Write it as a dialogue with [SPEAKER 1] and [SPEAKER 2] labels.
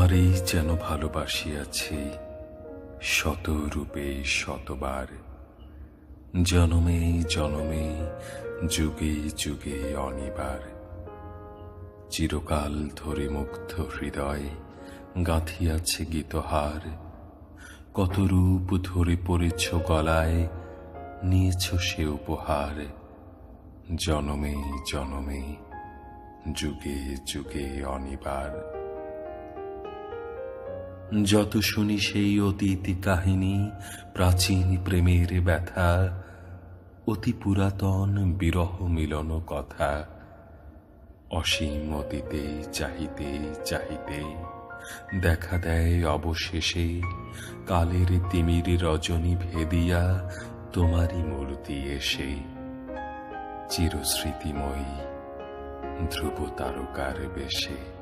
[SPEAKER 1] তোমারেই যেন ভালোবাসিয়াছি শত রূপে শতবার, জনমে জনমে যুগে যুগে অনিবার। চিরকাল ধরে মুগ্ধ হৃদয় গাঁথিয়াছে গীতহার, কত রূপ ধরে পড়েছ গলায়, নিয়েছ সে উপহার। জনমে জনমে যুগে যুগে অনিবার। যত শুনি সেই অতীত কাহিনী, প্রাচীন প্রেমের ব্যথা, অতি পুরাতন বিরহ মিলন কথা। অসীম অতীতে চাহিতে চাহিতে দেখা দেয় অবশেষে কালের তিমির রজনী ভেদিয়া তোমারই মূর্তি এসে। চিরস্মৃতিময়ী ধ্রুব তারকার বেশে।